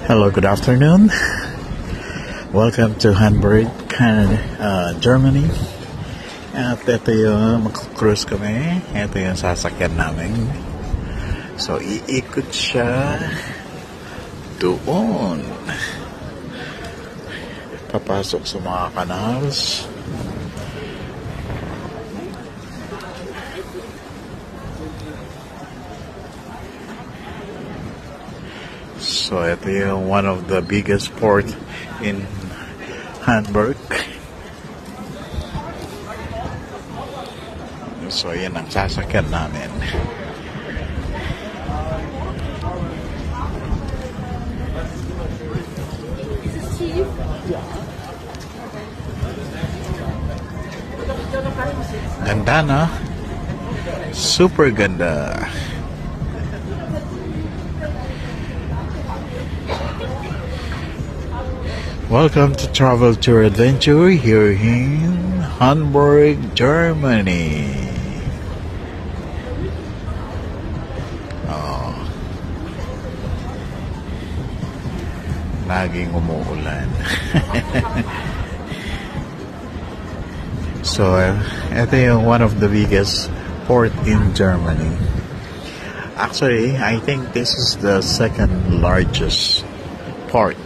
Hello, good afternoon. Welcome to Hamburg, Germany. At ito yung mag-cruise kami. Ito yung sasakyan namin. So, iikot siya doon. Papasok sa mga canals. So, ito yung one of the biggest port in Hamburg. So, yan ang sasakyan namin. Ganda, no? Super ganda. Welcome to Travel Tour Adventure here in Hamburg, Germany. Oh. Laging umuulan. So, ito yung one of the biggest port in Germany. Actually, I think this is the second largest port